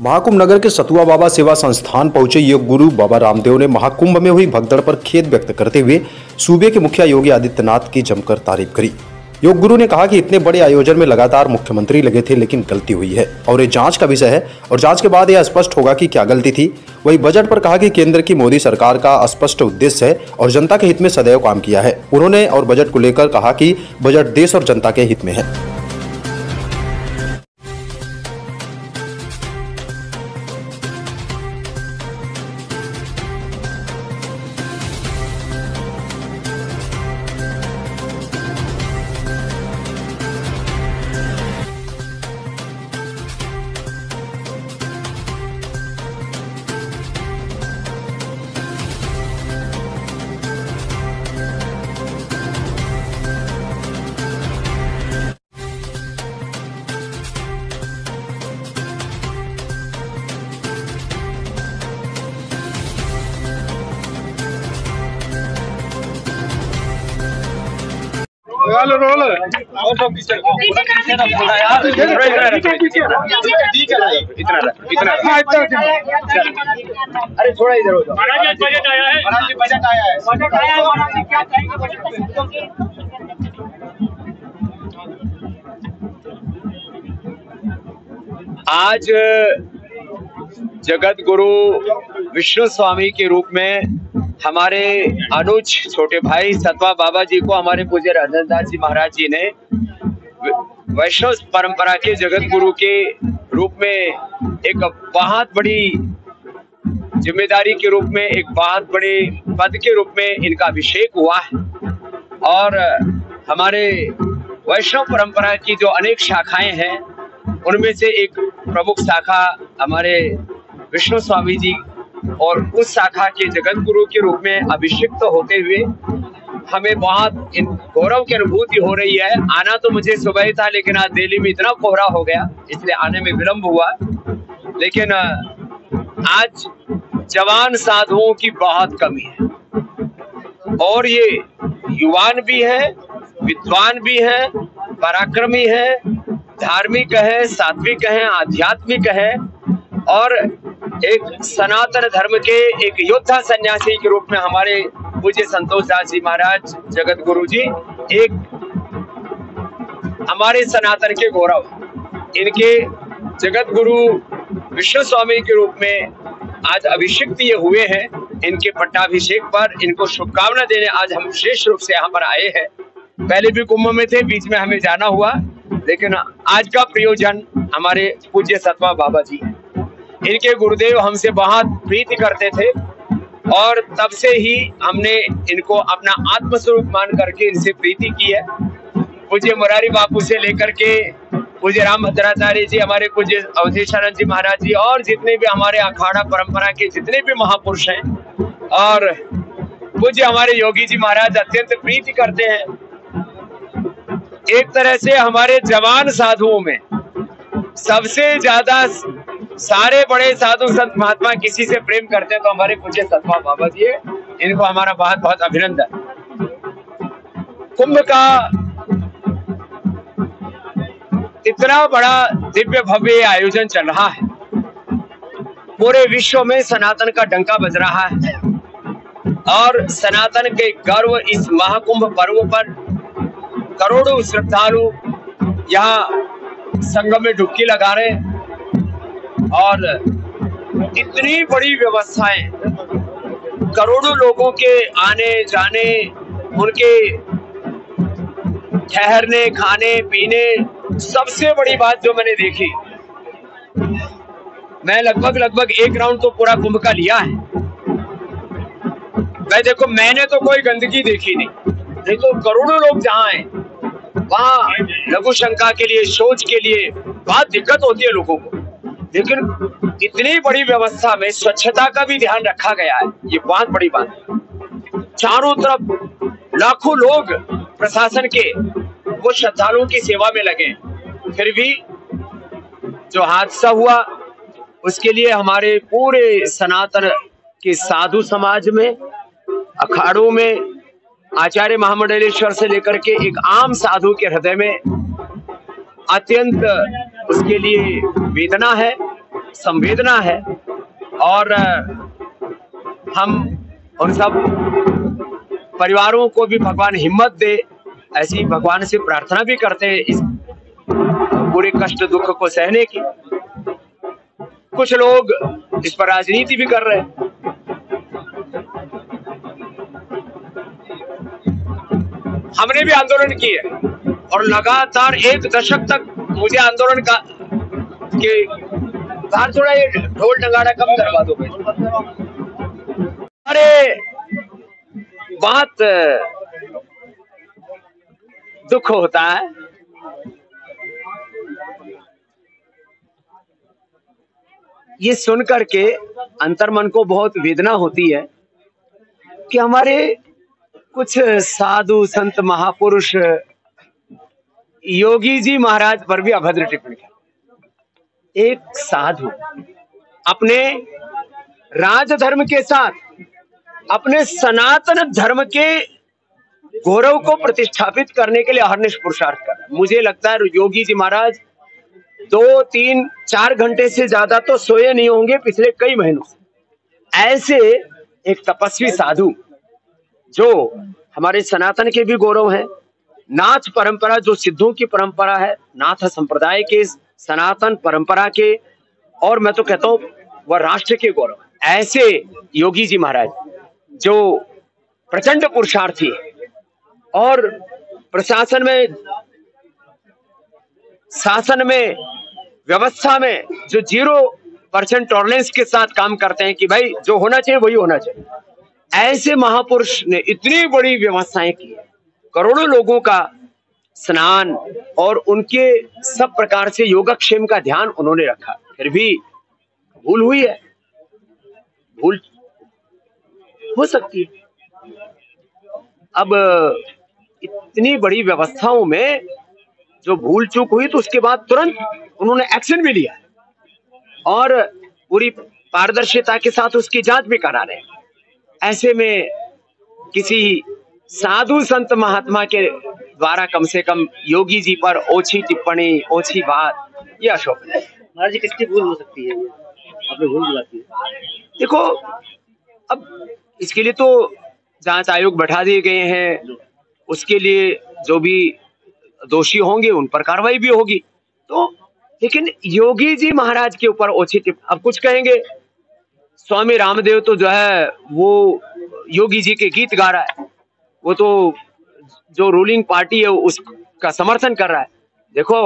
महाकुंभ नगर के सतुआ बाबा सेवा संस्थान पहुंचे योग गुरु बाबा रामदेव ने महाकुंभ में हुई भगदड़ पर खेद व्यक्त करते हुए सूबे के मुखिया योगी आदित्यनाथ की जमकर तारीफ करी। योग गुरु ने कहा कि इतने बड़े आयोजन में लगातार मुख्यमंत्री लगे थे, लेकिन गलती हुई है और ये जांच का विषय है और जांच के बाद यह स्पष्ट होगा कि क्या गलती थी। वही बजट पर कहा कि केंद्र की मोदी सरकार का स्पष्ट उद्देश्य है और जनता के हित में सदैव काम किया है। उन्होंने और बजट को लेकर कहा कि बजट देश और जनता के हित में है। रोल अरे थोड़ा इधर हो जाओ। बजट आया है। आज जगत गुरु विष्णु स्वामी के रूप में हमारे अनुज छोटे भाई सतवा बाबा जी को हमारे पूज्य राजेंद्रदास जी महाराज जी ने वैष्णव परंपरा के जगत गुरु के रूप में एक बहुत बड़ी जिम्मेदारी के रूप में, एक बहुत बड़े पद के रूप में इनका अभिषेक हुआ है। और हमारे वैष्णव परंपरा की जो अनेक शाखाएं हैं उनमें से एक प्रमुख शाखा हमारे विष्णु स्वामी जी और उस शाखा के जगत गुरु के रूप में अभिषिक्त होते हुए हमें बहुत गौरव की अनुभूति हो रही है। आना तो मुझे सुबह ही था, लेकिन आज दिल्ली में इतना कोहरा हो गया इसलिए आने में विलंब हुआ। लेकिन आज जवान साधुओं की बहुत कमी है और ये युवान भी है, विद्वान भी है, पराक्रमी है, धार्मिक है, सात्विक है, आध्यात्मिक है और एक सनातन धर्म के एक योद्धा सन्यासी के रूप में हमारे पूज्य संतोष दास जी महाराज जगत गुरु जी एक हमारे सनातन के गौरव। इनके जगत गुरु विष्णु स्वामी के रूप में आज अभिषिक्त ये हुए हैं। इनके पट्टाभिषेक पर इनको शुभकामना देने आज हम विशेष रूप से यहाँ पर आए हैं। पहले भी कुंभ में थे, बीच में हमें जाना हुआ, लेकिन आज का प्रयोजन हमारे पूज्य सतवा बाबा जी हैं। इनके गुरुदेव हमसे बहुत प्रीति करते थे और तब से ही हमने इनको अपना आत्मस्वरूप मान करके इनसे प्रीति की है। पूज्य मुरारी बापू से लेकर के पूज्य राम भद्राचार्य जी, हमारे पूज्य अवधेशानंद जी महाराज जी और जितने भी हमारे अखाड़ा परंपरा के जितने भी महापुरुष हैं और पूज्य हमारे योगी जी महाराज अत्यंत प्रीति करते हैं। एक तरह से हमारे जवान साधुओं में सबसे ज्यादा सारे बड़े साधु संत महात्मा किसी से प्रेम करते हैं तो हमारे पूज्य सतवा बाबा जी है। इनको हमारा बहुत बहुत अभिनंदन। कुंभ का इतना बड़ा दिव्य भव्य आयोजन चल रहा है, पूरे विश्व में सनातन का डंका बज रहा है और सनातन के गर्व इस महाकुंभ पर्व पर करोड़ों श्रद्धालु यहाँ संगम में डुबकी लगा रहे हैं और इतनी बड़ी व्यवस्थाएं, करोड़ों लोगों के आने जाने, उनके ठहरने, खाने पीने, सबसे बड़ी बात जो मैंने देखी, मैं लगभग एक राउंड तो पूरा कुंभ का लिया है। मैंने तो कोई गंदगी देखी नहीं तो करोड़ों लोग जहाँ हैं वहाँ लघु शंका के लिए, शौच के लिए बहुत दिक्कत होती है लोगों को, लेकिन इतनी बड़ी व्यवस्था में स्वच्छता का भी ध्यान रखा गया है। ये बहुत बड़ी बात है। चारों तरफ लाखों लोग प्रशासन के वो श्रद्धालुओं की सेवा में लगे, फिर भी जो हादसा हुआ उसके लिए हमारे पूरे सनातन के साधु समाज में, अखाड़ों में, आचार्य महामंडलेश्वर से लेकर के एक आम साधु के हृदय में अत्यंत उसके लिए वेदना है संवेदना है और हम उन सब परिवारों को भी भगवान हिम्मत दे, ऐसी भगवान से प्रार्थना भी करते हैं इस पूरे कष्ट दुख को सहने की। कुछ लोग इस पर राजनीति भी कर रहे हैं। हमने भी आंदोलन किए और लगातार 1 दशक तक मुझे आंदोलन का के बाहर थोड़ा ये ढोल नगाड़ा कम करवा दो। अरे बहुत दुख होता है ये सुन करके, अंतर्मन को बहुत वेदना होती है कि हमारे कुछ साधु संत महापुरुष योगी जी महाराज पर भी अभद्र टिप्पणी की। एक साधु अपने राजधर्म के साथ अपने सनातन धर्म के गौरव को प्रतिष्ठापित करने के लिए अहर्निश पुरुषार्थ कर रहे हैं। मुझे लगता है योगी जी महाराज 2, 3, 4 घंटे से ज्यादा तो सोए नहीं होंगे पिछले कई महीनों से। ऐसे एक तपस्वी साधु जो हमारे सनातन के भी गौरव हैं, नाथ परंपरा जो सिद्धों की परंपरा है, नाथ संप्रदाय के सनातन परंपरा के, और मैं तो कहता हूं वह राष्ट्र के गौरव, ऐसे योगी जी महाराज जो प्रचंड पुरुषार्थी और प्रशासन में, शासन में, व्यवस्था में जो 0% टॉलरेंस के साथ काम करते हैं कि भाई जो होना चाहिए वही होना चाहिए, ऐसे महापुरुष ने इतनी बड़ी व्यवस्थाएं की, करोड़ों लोगों का स्नान और उनके सब प्रकार से योगक्षेम का ध्यान उन्होंने रखा। फिर भी भूल हुई है, भूल हो सकती है। अब इतनी बड़ी व्यवस्थाओं में जो भूल चूक हुई तो उसके बाद तुरंत उन्होंने एक्शन भी लिया और पूरी पारदर्शिता के साथ उसकी जांच भी करा रहे हैं। ऐसे में किसी साधु संत महात्मा के द्वारा कम से कम योगी जी पर ओछी टिप्पणी, ओछी बात, ये अशोभनीय है। महाराज जी किसकी भूल हो सकती है? आपने भूल बुलाती है। देखो, अब इसके लिए तो जांच आयोग बैठा दिए गए हैं, उसके लिए जो भी दोषी होंगे उन पर कार्रवाई भी होगी। तो लेकिन योगी जी महाराज के ऊपर ओछी टिप्पणी, अब कुछ कहेंगे स्वामी रामदेव तो जो है वो योगी जी के गीत गा रहा है, वो तो जो रूलिंग पार्टी है उसका समर्थन कर रहा है। देखो,